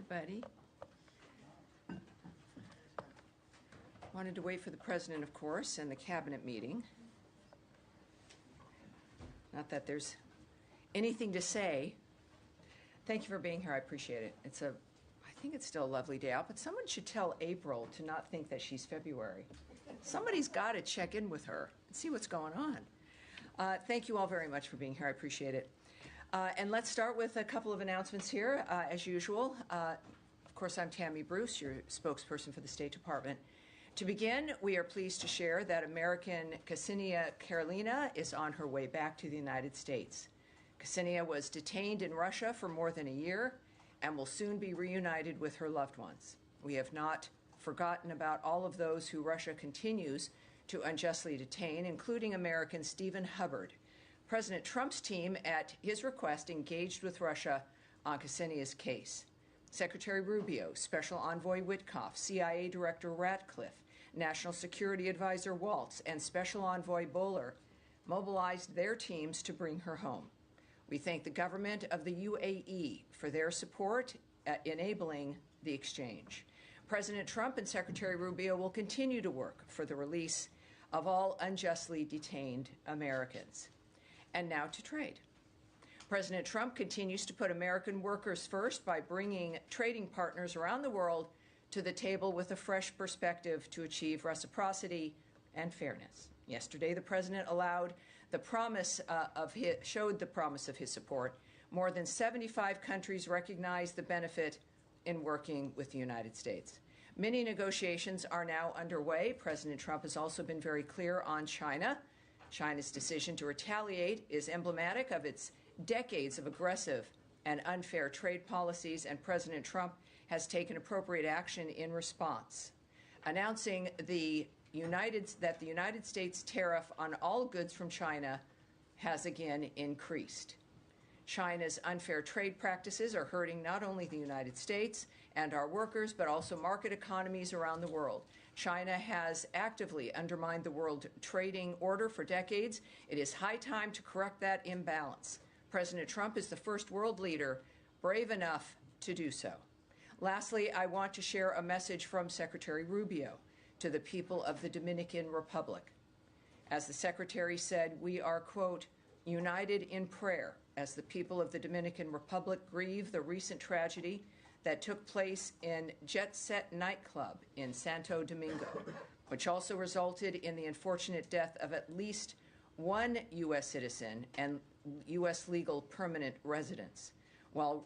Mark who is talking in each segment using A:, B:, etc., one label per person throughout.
A: everybody. Wanted to wait for the president, of course, and the cabinet meeting. Not that there's anything to say. Thank you for being here. I appreciate it. I think it's still a lovely day out, but someone should tell April to not think that she's February. Somebody's got to check in with her and see what's going on. Thank you all very much for being here. I appreciate it. And let's start with a couple of announcements here, as usual. Of course, I'm Tammy Bruce, your spokesperson for the State Department. To begin, we are pleased to share that American Ksenia Karelina is on her way back to the United States. Ksenia was detained in Russia for more than a year and will soon be reunited with her loved ones. We have not forgotten about all of those who Russia continues to unjustly detain, including American Stephen Hubbard. President Trump's team, at his request, engaged with Russia on Ksenia's case. Secretary Rubio, Special Envoy Witkoff, CIA Director Ratcliffe, National Security Advisor Waltz, and Special Envoy Bowler mobilized their teams to bring her home. We thank the government of the UAE for their support at enabling the exchange. President Trump and Secretary Rubio will continue to work for the release of all unjustly detained Americans. And now to trade. President Trump continues to put American workers first by bringing trading partners around the world to the table with a fresh perspective to achieve reciprocity and fairness. Yesterday, the president showed the promise of his support. More than 75 countries recognize the benefit in working with the United States. Many negotiations are now underway. President Trump has also been very clear on China. China's decision to retaliate is emblematic of its decades of aggressive and unfair trade policies, and President Trump has taken appropriate action in response, announcing that the United States tariff on all goods from China has again increased. China's unfair trade practices are hurting not only the United States and our workers, but also market economies around the world. China has actively undermined the world trading order for decades. It is high time to correct that imbalance. President Trump is the first world leader brave enough to do so. Lastly, I want to share a message from Secretary Rubio to the people of the Dominican Republic. As the Secretary said, we are, quote, united in prayer as the people of the Dominican Republic grieve the recent tragedy that took place in Jet Set nightclub in Santo Domingo, which also resulted in the unfortunate death of at least one U.S. citizen and U.S. legal permanent residents. While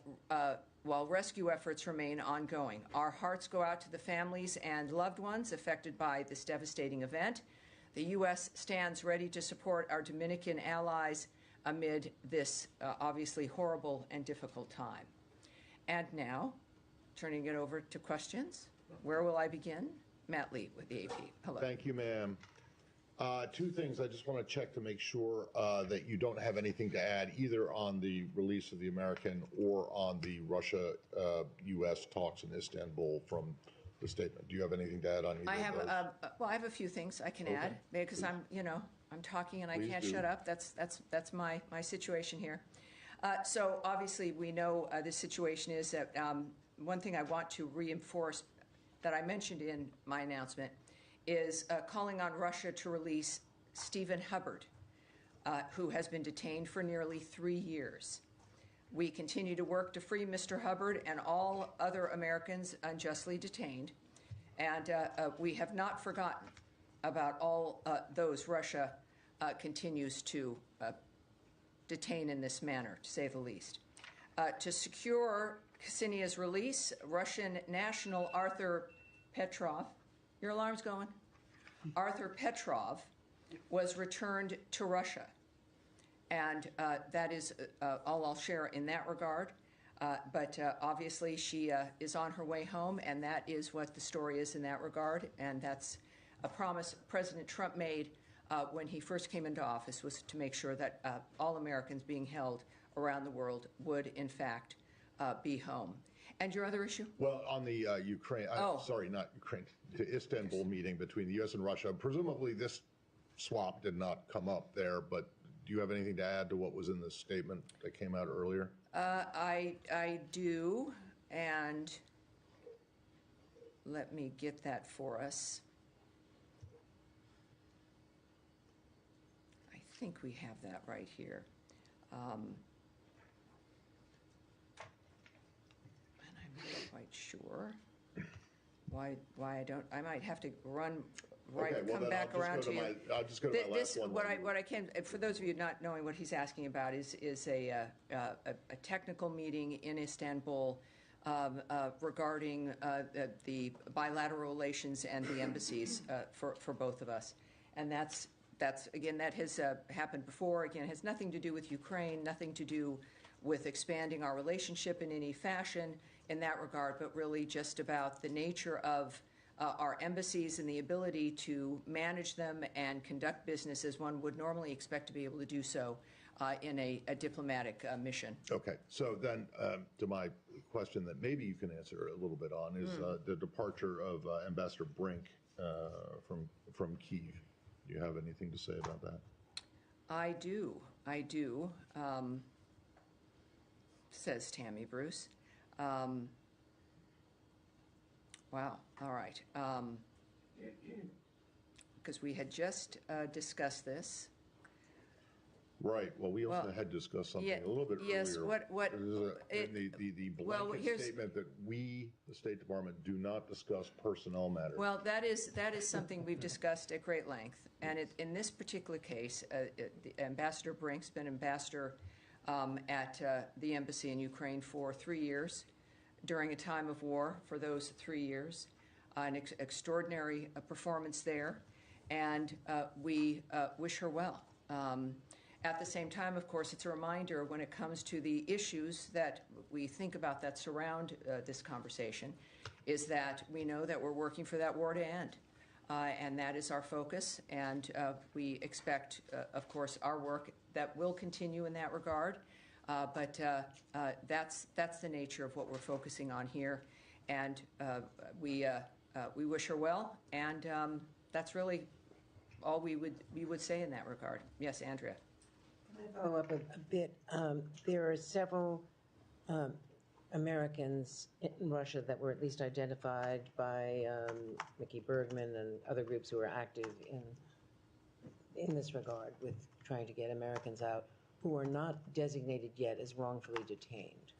A: rescue efforts remain ongoing, our hearts go out to the families and loved ones affected by this devastating event. The U.S. stands ready to support our Dominican allies amid this obviously horrible and difficult time. And now, turning it over to questions. Where will I begin? Matt Lee with the AP. Hello.
B: Thank you, ma'am. Two things I just want to check to make sure that you don't have anything to add either on the release of the American or on the Russia-U.S. talks in Istanbul from the statement. Do you have anything to add on either of those?
A: Well, I have a few things I can add because I'm talking and I can't shut up. That's my situation here. So obviously we know this situation is that one thing I want to reinforce that I mentioned in my announcement is calling on Russia to release Stephen Hubbard, who has been detained for nearly 3 years. We continue to work to free Mr. Hubbard and all other Americans unjustly detained, and we have not forgotten about all those Russia continues to detain in this manner, to say the least. To secure Ksenia's release, Russian national Arthur Petrov, your alarm's going? Arthur Petrov was returned to Russia. And that is all I'll share in that regard. But obviously she is on her way home, and that is what the story is in that regard. And that's a promise President Trump made when he first came into office, was to make sure that all Americans being held around the world would, in fact, be home. And your other issue?
B: Well, on the Ukraine, sorry, not Ukraine, the Istanbul meeting between the U.S. and Russia, presumably this swap did not come up there, but do you have anything to add to what was in the statement that came out earlier?
A: I do, and let me get that for us. I think we have that right here. And I'm not quite sure why I don't. I might have to run. Right,
B: okay, well,
A: come back around to you.
B: I'll just go to my last one.
A: What I can, for those of you not knowing what he's asking about, is a technical meeting in Istanbul regarding the bilateral relations and the embassies for both of us, and that's again, that has happened before. Again, it has nothing to do with Ukraine, nothing to do with expanding our relationship in any fashion in that regard, but really just about the nature of our embassies and the ability to manage them and conduct business as one would normally expect to be able to do so in a diplomatic mission.
B: Okay, so then to my question that maybe you can answer a little bit on is the departure of Ambassador Brink from Kyiv. Do you have anything to say about that?
A: I do. Says Tammy Bruce. Wow, all right. Because we had just discussed this.
B: Right. Well, we also had discussed something a little bit earlier.
A: Yes,
B: the blanket statement that we, the State Department, do not discuss personnel matters.
A: Well, that is something we've discussed at great length. And in this particular case, Ambassador Brink's been ambassador at the embassy in Ukraine for 3 years, during a time of war for those 3 years, an extraordinary performance there, and we wish her well. At the same time, of course, it's a reminder when it comes to the issues that we think about that surround this conversation, is that we know that we're working for that war to end, and that is our focus, and we expect, of course, our work that will continue in that regard. But that's the nature of what we're focusing on here, and we wish her well, and that's really all we would say in that regard. Yes, Andrea.
C: Can I follow up a bit? There are several Americans in Russia that were at least identified by Mickey Bergman and other groups who are active in this regard with trying to get Americans out, who are not designated yet as wrongfully detained.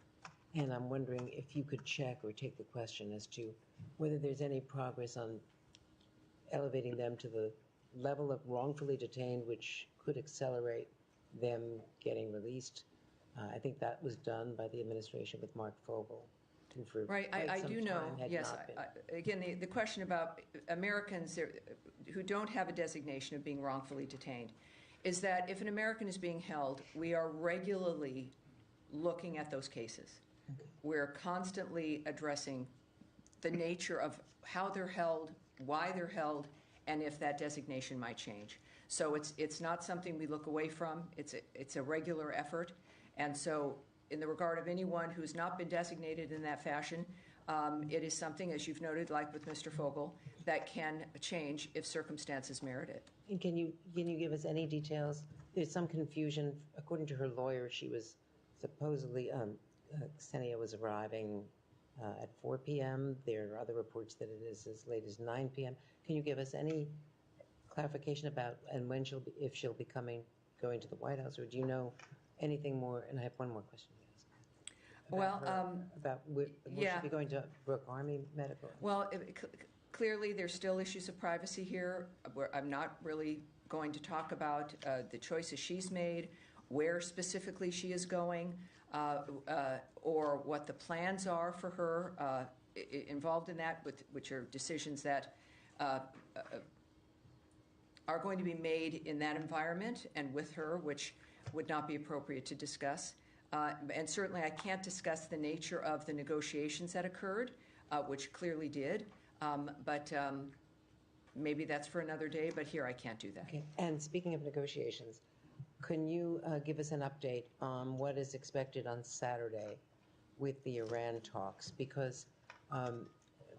C: And I'm wondering if you could check or take the question as to whether there's any progress on elevating them to the level of wrongfully detained, which could accelerate them getting released. I think that was done by the administration with Mark Fogel.
A: Right, I do know, yes. Again, the question about Americans who don't have a designation of being wrongfully detained is that if an American is being held, we are regularly looking at those cases. Okay. We're constantly addressing the nature of how they're held, why they're held, and if that designation might change. So it's not something we look away from. It's a regular effort. And so in the regard of anyone who's not been designated in that fashion, it is something, as you've noted, like with Mr. Fogel, that can change if circumstances merit it.
C: And can you give us any details? There's some confusion. According to her lawyer, she was supposedly, Ksenia was arriving at 4 p.m. There are other reports that it is as late as 9 p.m. Can you give us any clarification about and when if she'll be going to the White House, or do you know anything more? And I have one more question to ask. About will she be going to Brooke Army Medical?
A: Well, clearly there's still issues of privacy here. I'm not really going to talk about the choices she's made, where specifically she is going, or what the plans are for her involved in that, which are decisions that are going to be made in that environment and with her, which would not be appropriate to discuss. And certainly I can't discuss the nature of the negotiations that occurred, which clearly did. But maybe that's for another day, but here I can't do that.
C: Okay. And speaking of negotiations, can you give us an update on what is expected on Saturday with the Iran talks? Because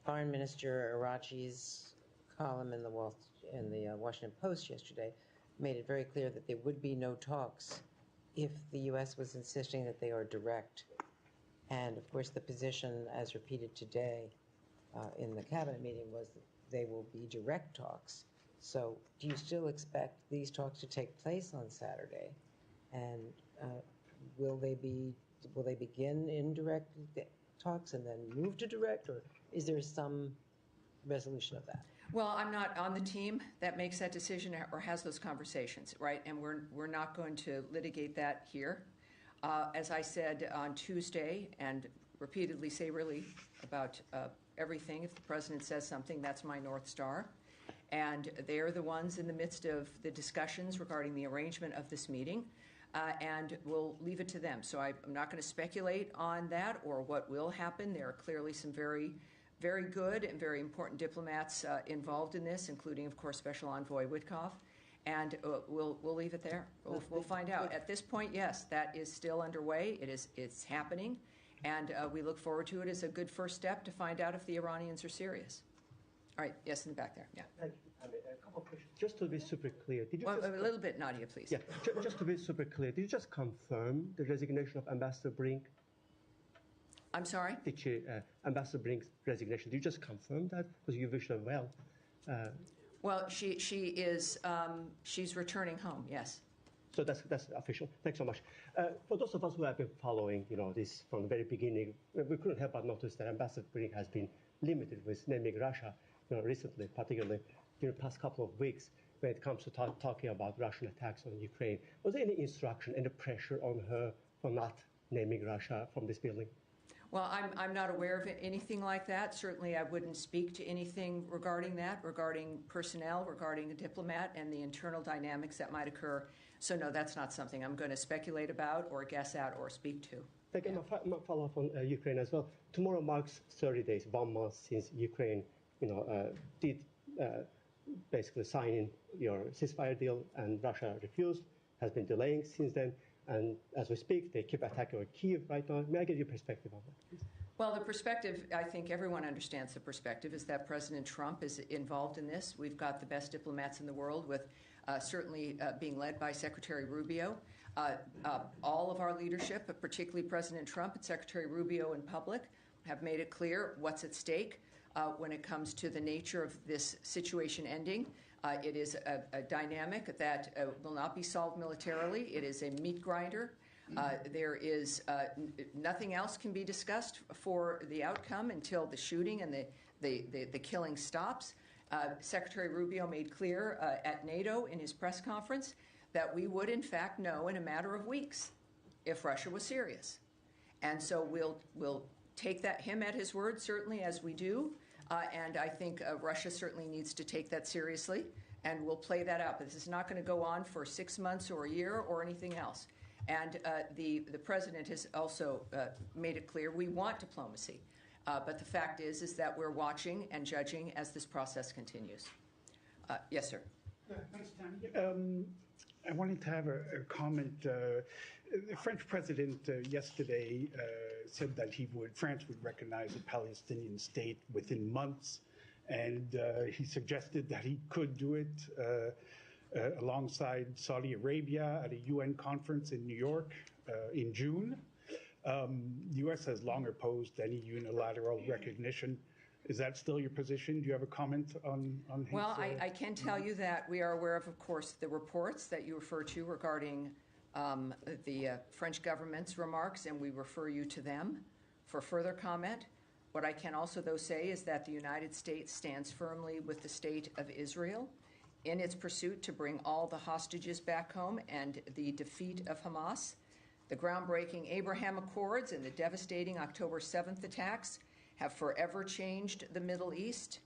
C: Foreign Minister Arachi's column in the Washington Post yesterday made it very clear that there would be no talks if the U.S. was insisting that they are direct. And, of course, the position, as repeated today in the cabinet meeting was that they will be direct talks. So do you still expect these talks to take place on Saturday? And will they begin indirect talks and then move to direct, or is there some resolution of that?
A: Well, I'm not on the team that makes that decision or has those conversations, right? And we're not going to litigate that here. As I said on Tuesday, and repeatedly say really about everything, if the president says something, that's my North Star. And they're the ones in the midst of the discussions regarding the arrangement of this meeting, and we'll leave it to them. So I'm not going to speculate on that or what will happen. There are clearly some very good and very important diplomats involved in this, including, of course, Special Envoy Witkoff, and we'll leave it there. We'll find out. At this point, yes, that is still underway. It's happening, and we look forward to it as a good first step to find out if the Iranians are serious. All right, yes, in the back there, yeah.
D: Thank you. A couple of questions. Just to be super clear, did you
A: a little bit, Nadia, please.
D: Yeah, just to be super clear, did you just confirm the resignation of Ambassador Brink?
A: I'm sorry?
D: Ambassador Brink's resignation, did you just confirm that? Because you wish her well.
A: Well, she's returning home, yes.
D: So that's official. Thanks so much. For those of us who have been following, this from the very beginning, we couldn't help but notice that Ambassador Brink has been limited with naming Russia, recently, particularly during the past couple of weeks, when it comes to talking about Russian attacks on Ukraine. Was there any instruction, any pressure on her for not naming Russia from this building?
A: Well, I'm not aware of anything like that. Certainly, I wouldn't speak to anything regarding that, regarding personnel, regarding a diplomat, and the internal dynamics that might occur. So, no, that's not something I'm going to speculate about or guess at or speak to.
D: Again, my follow-up on Ukraine as well. Tomorrow marks 30 days, 1 month since Ukraine, did basically sign in your ceasefire deal, and Russia refused, has been delaying since then. And as we speak, they keep attacking Kyiv right now. May I get your perspective on that, please?
A: Well, the perspective, I think everyone understands the perspective, is that President Trump is involved in this. We've got the best diplomats in the world, with certainly being led by Secretary Rubio. All of our leadership, particularly President Trump and Secretary Rubio in public, have made it clear what's at stake when it comes to the nature of this situation ending. It is a dynamic that will not be solved militarily. It is a meat grinder. There is nothing else can be discussed for the outcome until the shooting and the killing stops. Secretary Rubio made clear at NATO in his press conference that we would, in fact, know in a matter of weeks if Russia was serious. And so we'll take him at his word, certainly, as we do. And I think Russia certainly needs to take that seriously, and we'll play that out. But this is not going to go on for 6 months or a year or anything else. And the president has also made it clear we want diplomacy. But the fact is that we're watching and judging as this process continues. Yes, sir.
E: Thanks, Tammy. I wanted to have a comment. The French president yesterday said that France would recognize a Palestinian state within months, and he suggested that he could do it alongside Saudi Arabia at a UN conference in New York in June. The U.S. has long opposed any unilateral recognition. Is that still your position? Do you have a comment on his?
A: Well, I can tell you that we are aware of course, the reports that you refer to regarding the French government's remarks, and we refer you to them for further comment. What I can also, though, say is that the United States stands firmly with the state of Israel in its pursuit to bring all the hostages back home and the defeat of Hamas. The groundbreaking Abraham Accords and the devastating October 7th attacks have forever changed the Middle East.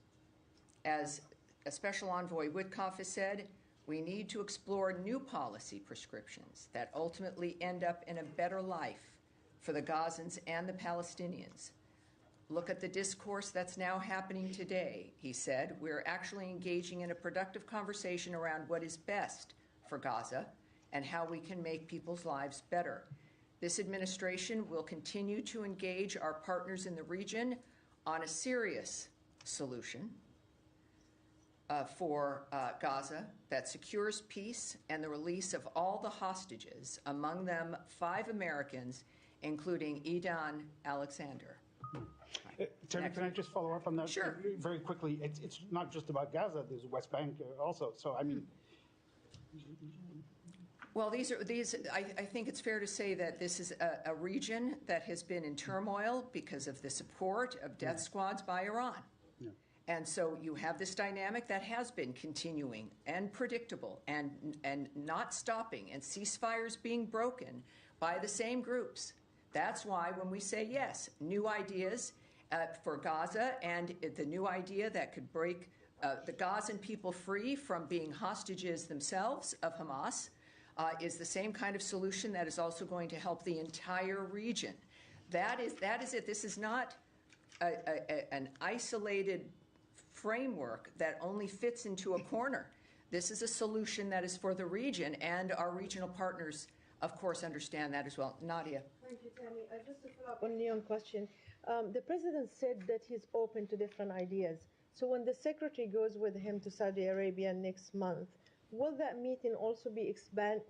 A: As a Special Envoy Witkoff has said, we need to explore new policy prescriptions that ultimately end up in a better life for the Gazans and the Palestinians. Look at the discourse that's now happening today, he said. We're actually engaging in a productive conversation around what is best for Gaza and how we can make people's lives better. This administration will continue to engage our partners in the region on a serious solution for Gaza that secures peace and the release of all the hostages, among them 5 Americans, including Idan Alexander.
E: Tammy, can I just follow up on that?
A: Sure.
E: Very quickly. It's not just about Gaza. There's West Bank also. So, I mean...
A: Well, I think it's fair to say that this is a region that has been in turmoil because of the support of death squads by Iran.
E: Yeah.
A: And so you have this dynamic that has been continuing and predictable and not stopping, and ceasefires being broken by the same groups. That's why when we say yes, new ideas for Gaza and the new idea that could break the Gazan people free from being hostages themselves of Hamas is the same kind of solution that is also going to help the entire region. That is it. This is not an isolated framework that only fits into a corner. This is a solution that is for the region, and our regional partners, of course, understand that as well. Nadia.
F: Thank you, Tammy. Just to follow up on Leon's question, the president said that he's open to different ideas. So when the secretary goes with him to Saudi Arabia next month, will that meeting also be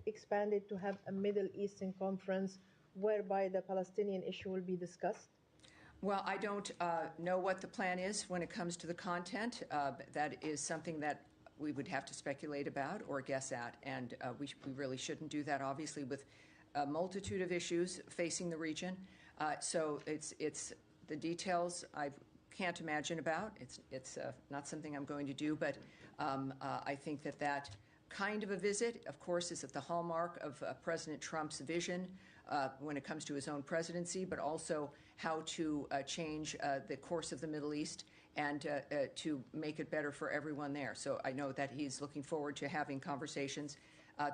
F: expanded to have a Middle Eastern conference whereby the Palestinian issue will be discussed?
A: Well, I don't know what the plan is when it comes to the content. That is something that we would have to speculate about or guess at, and we really shouldn't do that, obviously, with a multitude of issues facing the region. So it's the details I can't imagine about. It's not something I'm going to do, but I think that kind of a visit, of course, is at the hallmark of President Trump's vision when it comes to his own presidency, but also how to change the course of the Middle East and to make it better for everyone there. So I know that he's looking forward to having conversations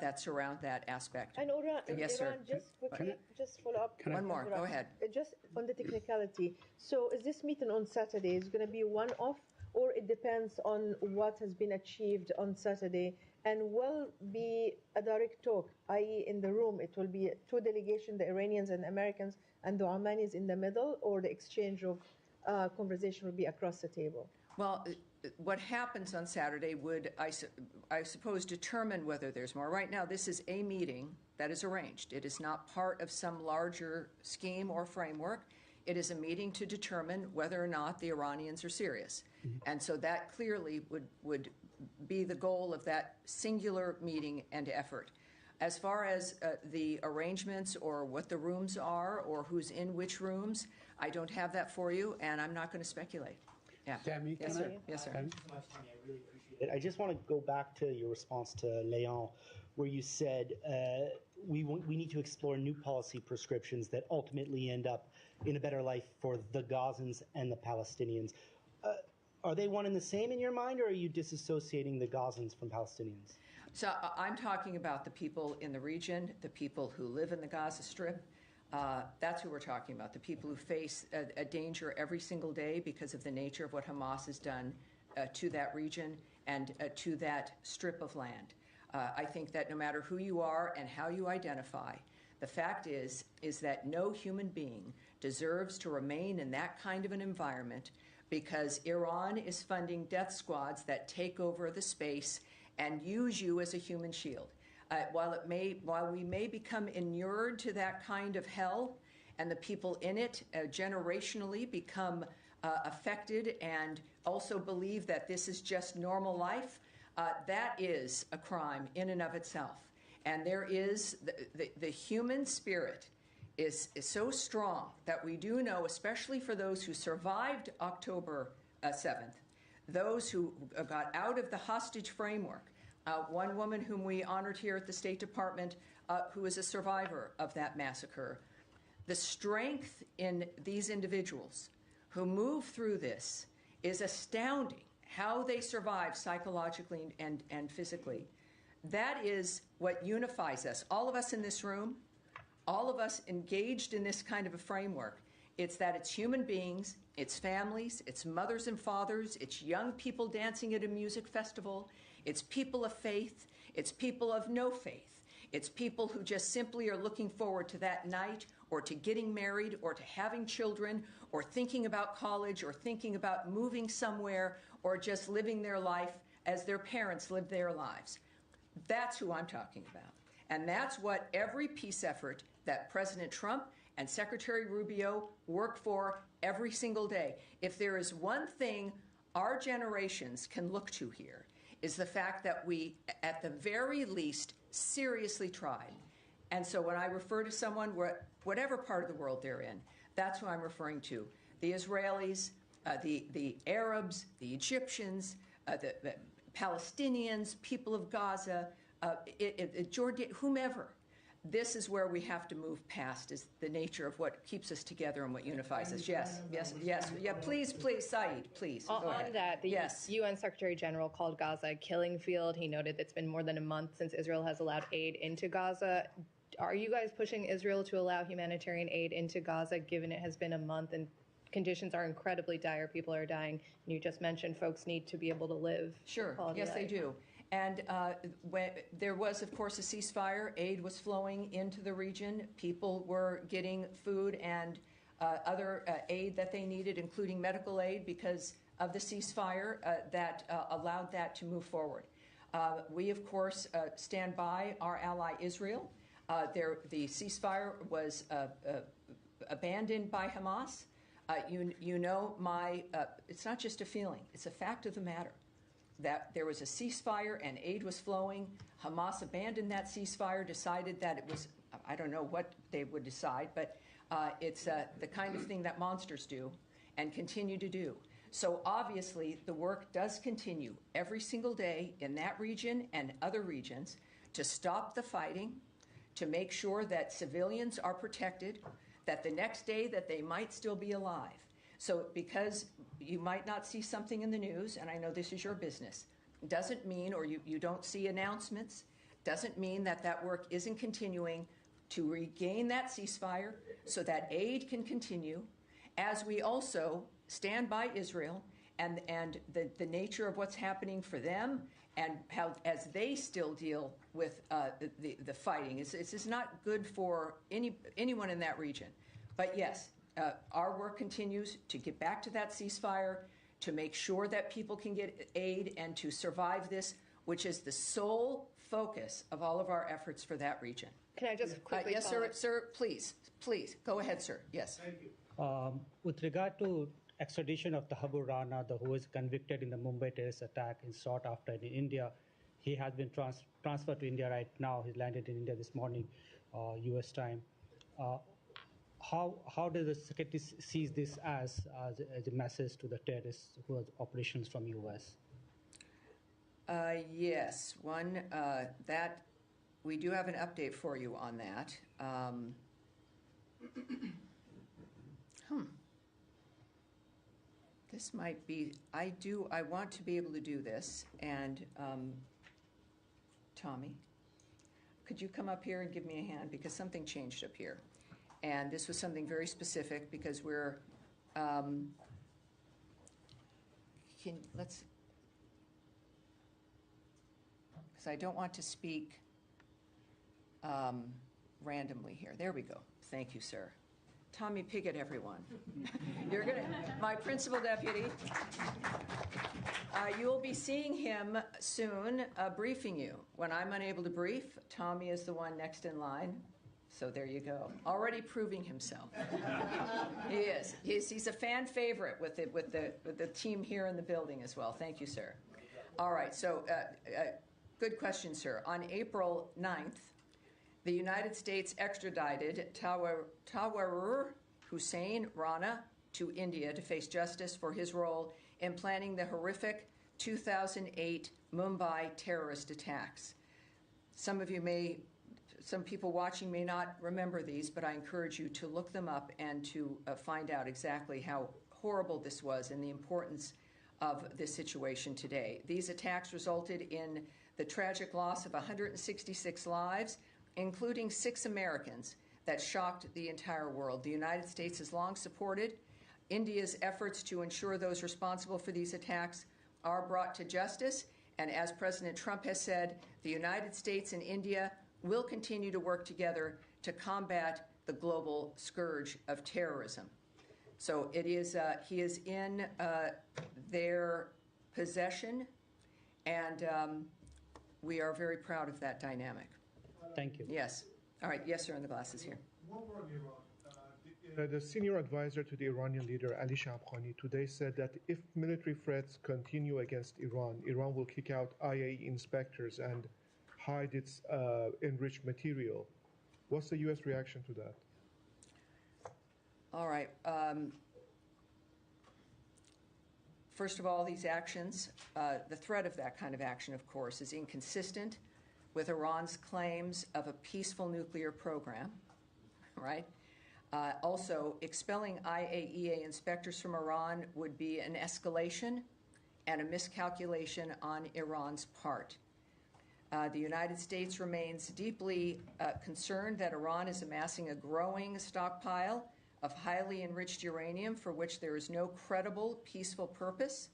A: that surround that aspect.
F: And Iran,
A: Yes, sir.
F: just quickly, just follow up.
A: One more. Go ahead.
F: Just on the technicality. So is this meeting on Saturday? Is it going to be one-off, or it depends on what has been achieved on Saturday? And will be a direct talk, i.e. in the room, it will be two delegations, the Iranians and the Americans, and the Omanis in the middle, or the exchange of conversation will be across the table?
A: Well, what happens on Saturday would, I suppose, determine whether there's more. Right now, this is a meeting that is arranged. It is not part of some larger scheme or framework. It is a meeting to determine whether or not the Iranians are serious. And so that clearly would be the goal of that singular meeting and effort. As far as the arrangements or what the rooms are or who's in which rooms, I don't have that for you, and I'm not going to speculate. Yeah.
G: Tammy,
A: yes,
G: can
A: sir.
G: I?
A: Yes, sir.
G: Thank you so much, Tammy. I really appreciate it. I just want to go back to your response to Leon, where you said we need to explore new policy prescriptions that ultimately end up in a better life for the Gazans and the Palestinians. Are they one and the same in your mind, or are you disassociating the Gazans from Palestinians?
A: So I'm talking about the people in the region, the people who live in the Gaza Strip. That's who we're talking about, the people who face a danger every single day because of the nature of what Hamas has done to that region and to that strip of land. I think that no matter who you are and how you identify, the fact is that no human being deserves to remain in that kind of an environment because Iran is funding death squads that take over the space and use you as a human shield. While we may become inured to that kind of hell, and the people in it generationally become affected and also believe that this is just normal life, that is a crime in and of itself. And there is the human spirit is so strong that we do know, especially for those who survived October 7th, those who got out of the hostage framework. One woman whom we honored here at the State Department who is a survivor of that massacre. The strength in these individuals who move through this is astounding, how they survive psychologically and physically. That is what unifies us, all of us in this room, all of us engaged in this kind of a framework. It's that it's human beings, it's families, it's mothers and fathers, it's young people dancing at a music festival, it's people of faith, it's people of no faith, it's people who just simply are looking forward to that night or to getting married or to having children or thinking about college or thinking about moving somewhere or just living their life as their parents lived their lives. That's who I'm talking about. And that's what every peace effort that President Trump and Secretary Rubio work for every single day. If there is one thing our generations can look to here, is the fact that we, at the very least, seriously tried. And so when I refer to someone, whatever part of the world they're in, that's what I'm referring to. The Israelis, the Arabs, the Egyptians, the Palestinians, people of Gaza, Jordan, whomever. This is where we have to move past, is the nature of what keeps us together and what unifies us. Yes. Yeah, please, Saeed, please.
H: On that, the UN Secretary General called Gaza a killing field. He noted it's been more than a month since Israel has allowed aid into Gaza. Are you guys pushing Israel to allow humanitarian aid into Gaza, given it has been a month and conditions are incredibly dire, people are dying, and you just mentioned folks need to be able to live?
A: Sure, yes, they do. And when there was, of course, a ceasefire. Aid was flowing into the region. People were getting food and other aid that they needed, including medical aid, because of the ceasefire that allowed that to move forward. We, of course, stand by our ally Israel. The ceasefire was abandoned by Hamas. You know, it's not just a feeling, it's a fact of the matter, that there was a ceasefire and aid was flowing. Hamas abandoned that ceasefire, decided that it was, I don't know what they would decide, but it's the kind of thing that monsters do and continue to do. So obviously the work does continue every single day in that region and other regions to stop the fighting, to make sure that civilians are protected, that the next day that they might still be alive. So because you might not see something in the news, and I know this is your business, doesn't mean, or you don't see announcements, doesn't mean that that work isn't continuing to regain that ceasefire so that aid can continue, as we also stand by Israel and the nature of what's happening for them and how, as they still deal with the fighting. It's not good for anyone in that region. But yes, our work continues to get back to that ceasefire, to make sure that people can get aid and to survive this, which is the sole focus of all of our efforts for that region.
H: Can I just quickly
A: yes, sir, please. Go ahead, sir. Yes.
I: Thank you. With regard to extradition of the Tahabur Rana, who was convicted in the Mumbai terrorist attack and sought after in India, he has been transferred to India right now. He landed in India this morning, U.S. time. How does the secretary sees this as a message to the terrorists who have operations from U.S.?
A: Yes, that we do have an update for you on that. This might be. I want to be able to do this, and Tommy, could you come up here and give me a hand, because something changed up here. And this was something very specific, because we're, because I don't want to speak randomly here. There we go. Thank you, sir. Tommy Pigott, everyone. You're going to, my principal deputy. You'll be seeing him soon briefing you. When I'm unable to brief, Tommy is the one next in line. So there you go. Already proving himself. He is. He's a fan favorite with the team here in the building as well. Thank you, sir. All right. So good question, sir. On April 9th, the United States extradited Tawar Hussein Rana to India to face justice for his role in planning the horrific 2008 Mumbai terrorist attacks. Some people watching may not remember these, but I encourage you to look them up and to find out exactly how horrible this was and the importance of this situation today. These attacks resulted in the tragic loss of 166 lives, including 6 Americans, that shocked the entire world. The United States has long supported India's efforts to ensure those responsible for these attacks are brought to justice. And as President Trump has said, the United States and India will continue to work together to combat the global scourge of terrorism. So it is, he is in their possession, and we are very proud of that dynamic.
I: Thank you.
A: Yes. All right. Yes, sir, in the glasses here.
J: One more on Iran. The senior advisor to the Iranian leader, Ali Shamkhani, today said that if military threats continue against Iran, Iran will kick out IAEA inspectors and hide its enriched material. What's the U.S. reaction to that?
A: All right. First of all, these actions, the threat of that kind of action, of course, is inconsistent with Iran's claims of a peaceful nuclear program, right? Also, expelling IAEA inspectors from Iran would be an escalation and a miscalculation on Iran's part. The United States remains deeply concerned that Iran is amassing a growing stockpile of highly enriched uranium for which there is no credible peaceful purpose.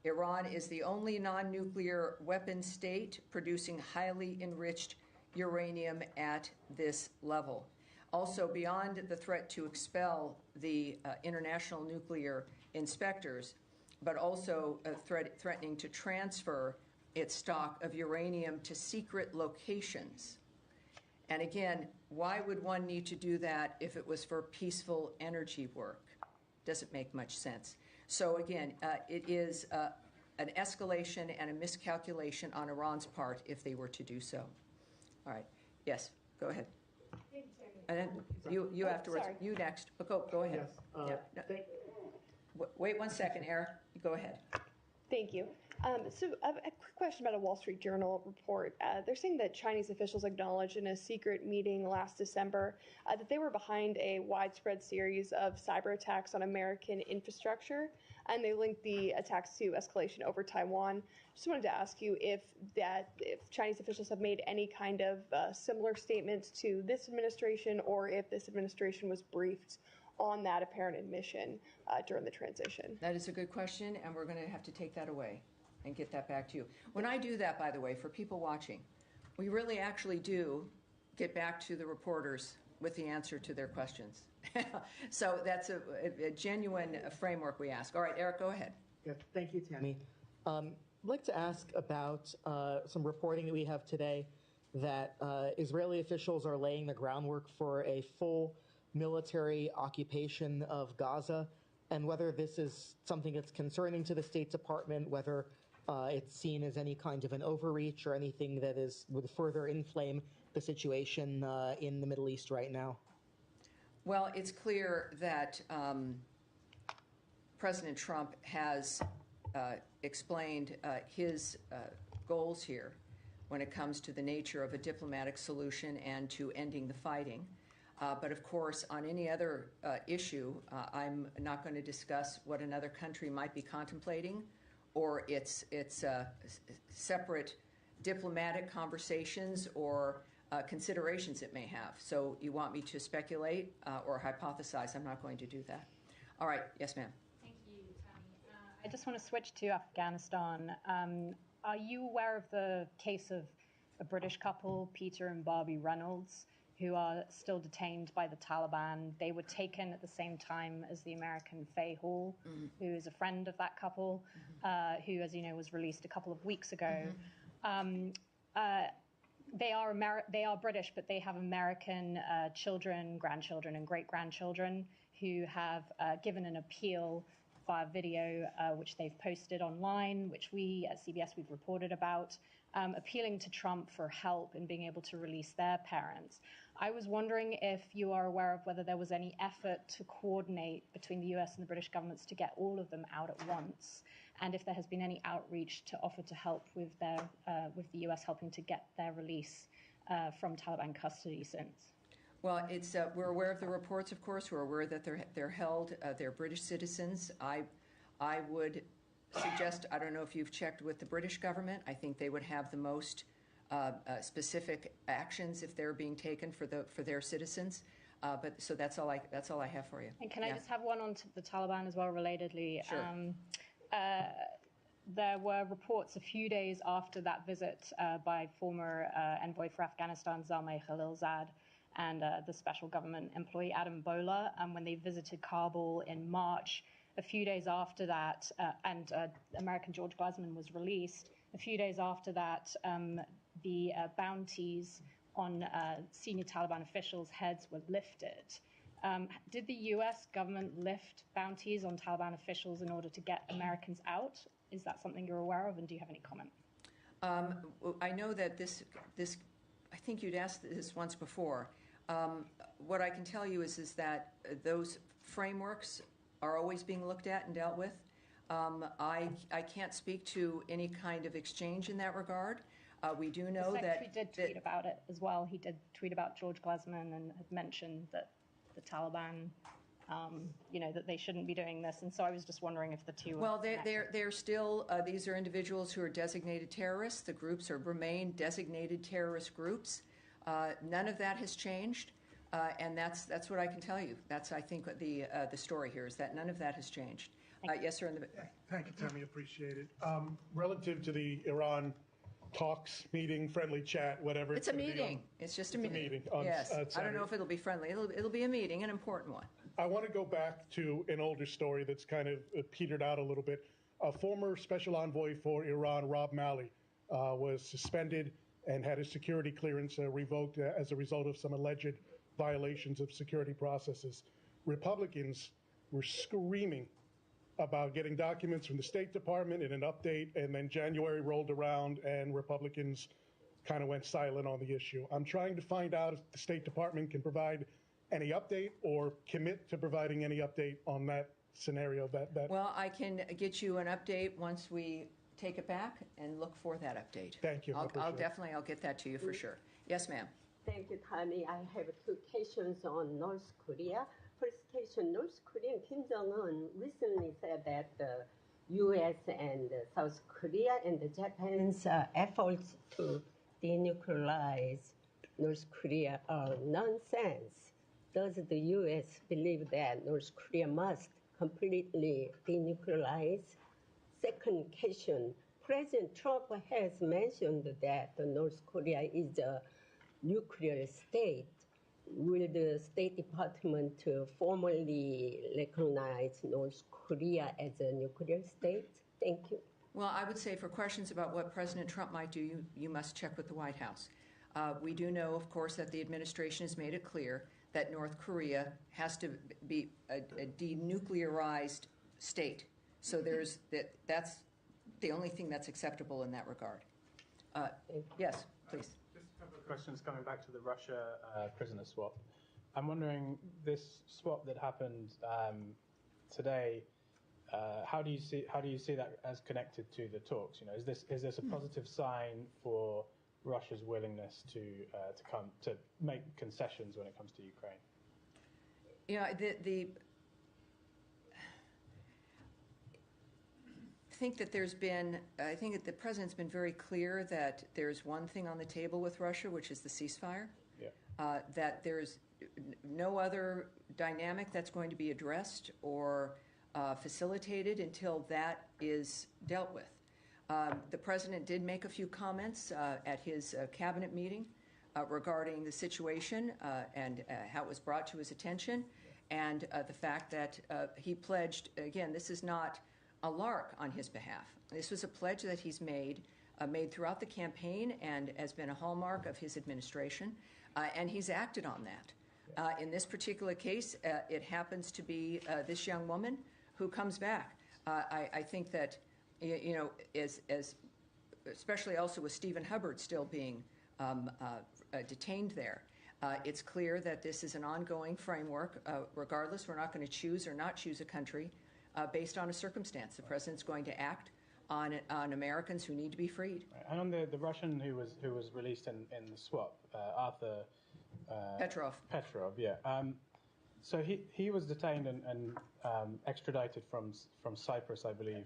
A: Iran is the only non-nuclear weapon state producing highly enriched uranium at this level. Also, beyond the threat to expel the international nuclear inspectors, but also threatening to transfer its stock of uranium to secret locations. And again, why would one need to do that if it was for peaceful energy work? Doesn't make much sense. So again, it is an escalation and a miscalculation on Iran's part if they were to do so. All right. Yes, go ahead. And then you afterwards.
K: Sorry.
A: You next. But go ahead.
K: Yes.
A: Wait 1 second, Eric. Go ahead.
K: Thank you. So a quick question about a Wall Street Journal report. They're saying that Chinese officials acknowledged in a secret meeting last December that they were behind a widespread series of cyber attacks on American infrastructure, and they linked the attacks to escalation over Taiwan. Just wanted to ask you if Chinese officials have made any kind of similar statements to this administration, or if this administration was briefed on that apparent admission during the transition.
A: That is a good question, and we're going to have to take that away and get that back to you. When I do that, by the way, for people watching, we really actually do get back to the reporters with the answer to their questions. So that's a genuine framework we ask. All right, Eric, go ahead.
L: Yeah, thank you, Tammy. I'd like to ask about some reporting that we have today that Israeli officials are laying the groundwork for a full military occupation of Gaza, and whether this is something that's concerning to the State Department, whether it's seen as any kind of an overreach or anything that would further inflame the situation in the Middle East right now.
A: Well, it's clear that President Trump has explained his goals here when it comes to the nature of a diplomatic solution and to ending the fighting. But of course, on any other issue, I'm not going to discuss what another country might be contemplating or its separate diplomatic conversations or considerations it may have. So you want me to speculate or hypothesize? I'm not going to do that. All right. Yes, ma'am.
M: Thank you, Tammy. I just want to switch to Afghanistan. Are you aware of the case of a British couple, Peter and Barbie Reynolds, who are still detained by the Taliban? They were taken at the same time as the American Faye Hall, who is a friend of that couple, who, as you know, was released a couple of weeks ago. They are British, but they have American children, grandchildren, and great-grandchildren who have given an appeal via video, which they've posted online, which we at CBS, we've reported about, appealing to Trump for help in being able to release their parents. I was wondering if you are aware of whether there was any effort to coordinate between the US and the British governments to get all of them out at once, and if there has been any outreach to offer to help with with the US helping to get their release from Taliban custody since.
A: Well, we're aware of the reports, of course. We're aware that they're held. They're British citizens. I would suggest, I don't know if you've checked with the British government. I think they would have the most specific actions if they're being taken for their citizens. But so that's all I have for you.
M: And can I just have one on to the Taliban as well, relatedly?
A: Sure.
M: There were reports a few days after that visit by former envoy for Afghanistan, Zalmay Khalilzad, and the special government employee Adam Bola, when they visited Kabul in March. A few days after that, and American George Glasman was released. A few days after that, the bounties on senior Taliban officials' heads were lifted. Did the U.S. government lift bounties on Taliban officials in order to get Americans out? Is that something you're aware of, and do you have any comment?
A: I know that this, I think you'd asked this once before. What I can tell you is that those frameworks are always being looked at and dealt with. I can't speak to any kind of exchange in that regard. We do know that...
M: He did tweet about it as well. He did tweet about George Glesman and had mentioned that the Taliban, that they shouldn't be doing this. And so I was just wondering if the two were
A: they're still, these are individuals who are designated terrorists. The groups remain designated terrorist groups. None of that has changed. And that's what I can tell you. That's, I think, the story here is that none of that has changed. Yes, sir.
N: Thank you, Tammy. Appreciate it. Relative to the Iran talks, meeting, friendly chat, whatever.
A: It's a meeting. It's just a meeting. Yes. I don't know if it'll be friendly. It'll be a meeting, an important one.
N: I want to go back to an older story that's kind of petered out a little bit. A former special envoy for Iran, Rob Malley, was suspended and had his security clearance revoked as a result of some alleged violations of security processes. Republicans were screaming about getting documents from the State Department in an update, and then January rolled around and Republicans kind of went silent on the issue. I'm trying to find out if the State Department can provide any update or commit to providing any update on that scenario.
A: Well, I can get you an update once we take it back and look for that update.
N: Thank you.
A: I'll get that to you for sure. Yes, ma'am.
O: Thank you, Tammy. I have two questions on North Korea. First question, North Korean Kim Jong-un recently said that the U.S. and South Korea and Japan's efforts to denuclearize North Korea are nonsense. Does the U.S. believe that North Korea must completely denuclearize? Second question, President Trump has mentioned that North Korea is a nuclear state. Will the State Department formally recognize North Korea as a nuclear state? Thank you.
A: Well, I would say for questions about what President Trump might do, you must check with the White House. We do know, of course, that the administration has made it clear that North Korea has to be a denuclearized state. So that's the only thing that's acceptable in that regard. Yes, please.
P: Questions coming back to the Russia prisoner swap. I'm wondering, this swap that happened today, how do you see that as connected to the talks? Is this a positive sign for Russia's willingness to make concessions when it comes to Ukraine?
A: I think that the president's been very clear that there's one thing on the table with Russia, which is the ceasefire. Yeah. That there's no other dynamic that's going to be addressed or facilitated until that is dealt with. The president did make a few comments at his cabinet meeting regarding the situation and how it was brought to his attention, and the fact that he pledged, again, this is not a lark on his behalf. This was a pledge that he's made throughout the campaign and has been a hallmark of his administration, and he's acted on that. In this particular case, it happens to be this young woman who comes back. I think that, especially also with Stephen Hubbard still being detained there, it's clear that this is an ongoing framework. Regardless, we're not going to choose or not choose a country based on a circumstance. The president's going to act on Americans who need to be freed.
P: Right. And on the Russian who was released in the swap, Arthur
A: Petrov,
P: yeah. So he was detained and extradited from Cyprus, I believe,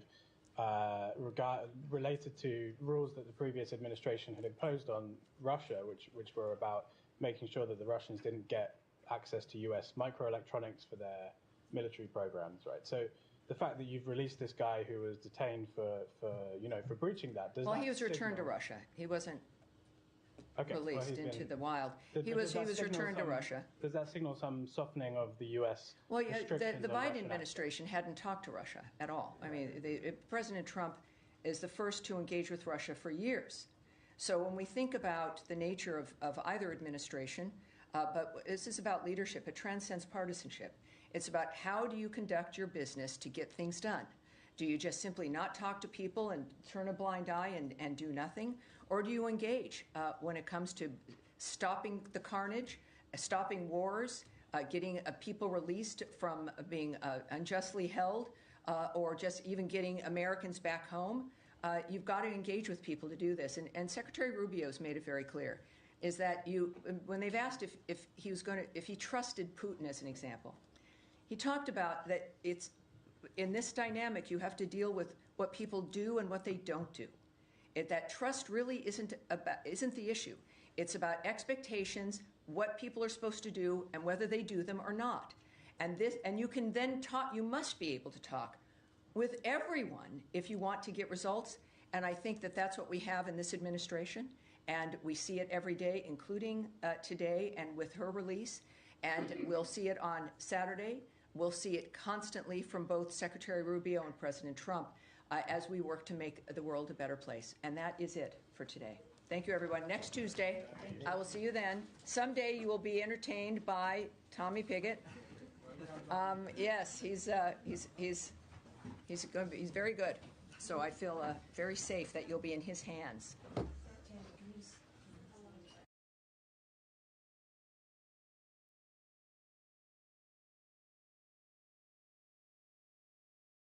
P: related to rules that the previous administration had imposed on Russia, which were about making sure that the Russians didn't get access to U.S. microelectronics for their military programs, right? So the fact that you've released this guy who was detained for breaching that,
A: he was returned to Russia. He wasn't released into the wild. He was returned to Russia.
P: Does that signal some softening of the U.S.
A: Well, yeah, the Biden
P: Russian
A: administration hadn't talked to Russia at all. I mean, President Trump is the first to engage with Russia for years. So when we think about the nature of either administration, But this is about leadership. It transcends partisanship. It's about how do you conduct your business to get things done. Do you just simply not talk to people and turn a blind eye and do nothing? Or do you engage when it comes to stopping the carnage, stopping wars, getting people released from being unjustly held, or just even getting Americans back home? You've got to engage with people to do this. And Secretary Rubio's made it very clear, is that when they've asked if he trusted Putin as an example, he talked about that it's in this dynamic you have to deal with what people do and what they don't do. That trust really isn't the issue. It's about expectations, what people are supposed to do, and whether they do them or not. And you can then talk. You must be able to talk with everyone if you want to get results. And I think that that's what we have in this administration. And we see it every day, including today and with her release. And we'll see it on Saturday. We'll see it constantly from both Secretary Rubio and President Trump as we work to make the world a better place. And that is it for today. Thank you, everyone. Next Tuesday, I will see you then. Someday you will be entertained by Tommy Pigott. Yes, he's very good. So I feel very safe that you'll be in his hands.